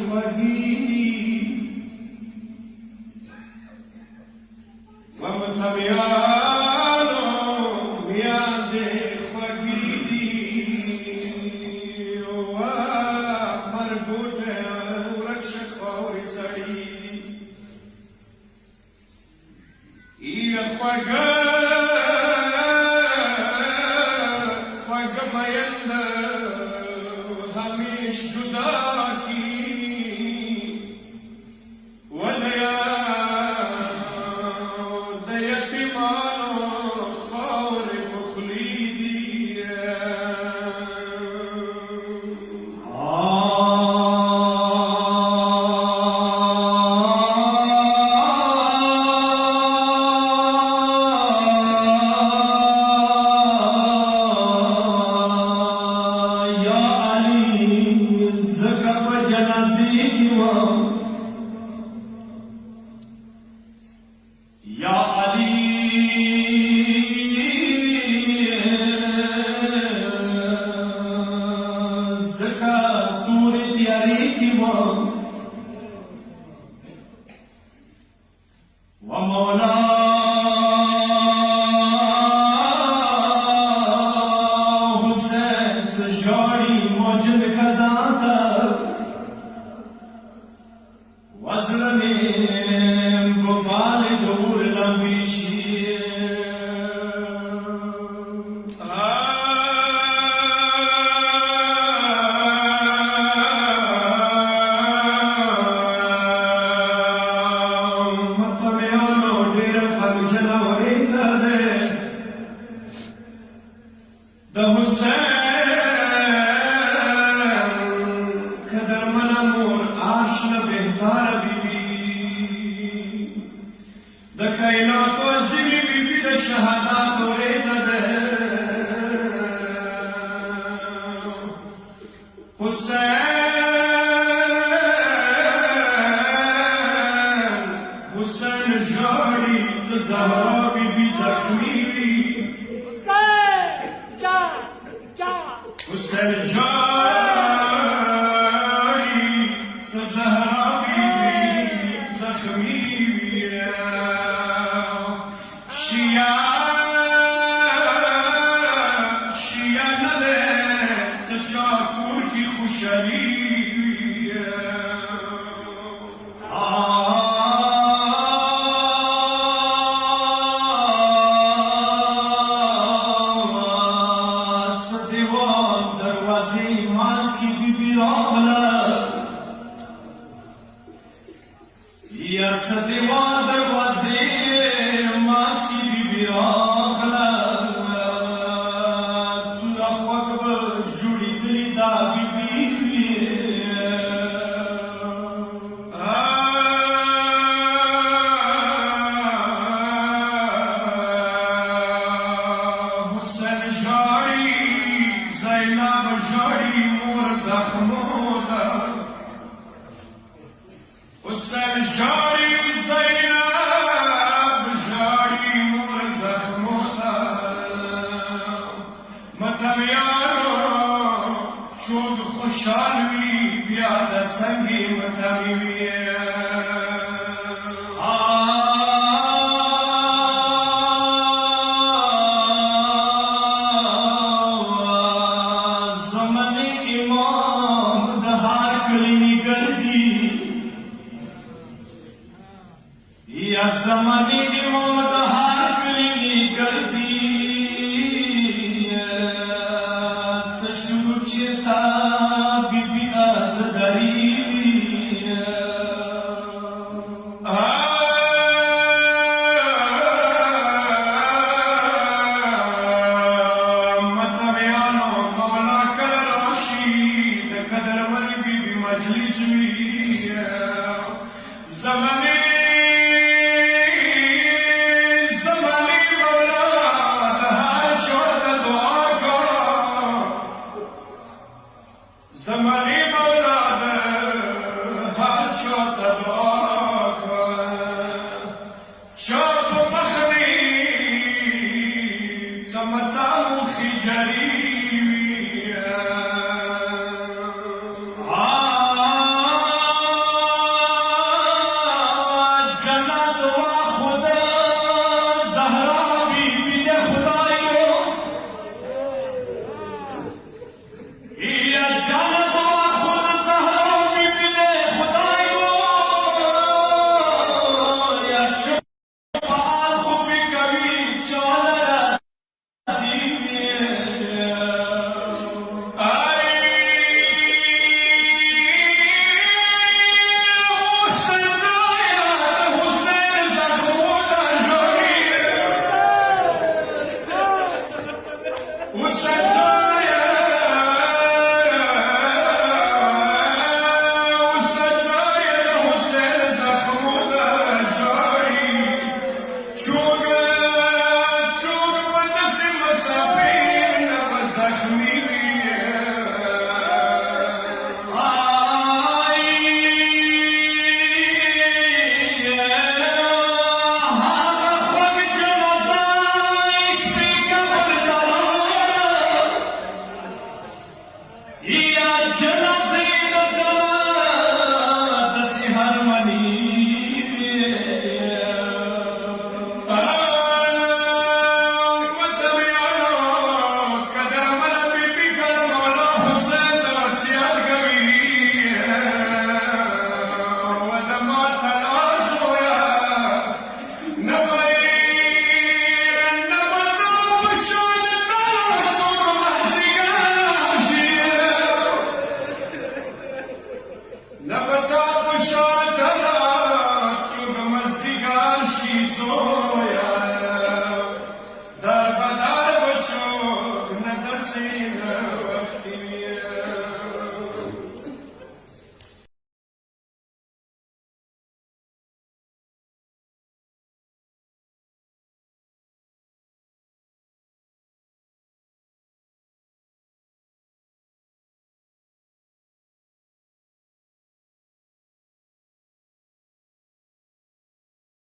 خوږې دي ومطمیانو میاندې خوږې دي ومربوطه ورک شه خاورې سړې دي خوږه مینده همیش جدا کی و د یتیمانو خاورې پخلی دي या अली ज़का तूरी तैयारी की वो मौला हुसैन से जोड़ी मौजूद खदाता वज़ल में गोपाल दूर लंबीशी مطمیانو ډېر خرجنه وریځه ده د حسین قدرمنه مور آشنا بهتاره بیبي د کائناتو عظیمې بیبي د شهادت وریځه ده حسین ژاړي زهرا بیبي زخمي وي حسین ژاړي زهرا بیبي زخمي وي شیعه نه ده څه چا کور کې خوشحالي دیوار دروازے ماس کی بی آخلا تورا خوک جوڑی دلی دا بی حسین ژاړي زینب ژاړي مور زخمو ده حسین ژاړي زینب ژاړي مور زخمو ده مطمیانو څوک خوشحال وي بیا د څنګې مطمي وي या ज़माने इमाम दहार कली गर्दी शुरू चेता बीबी आज़दारी مطمیانو مولا کله راشي د قدرمنې بیبي مجلس وي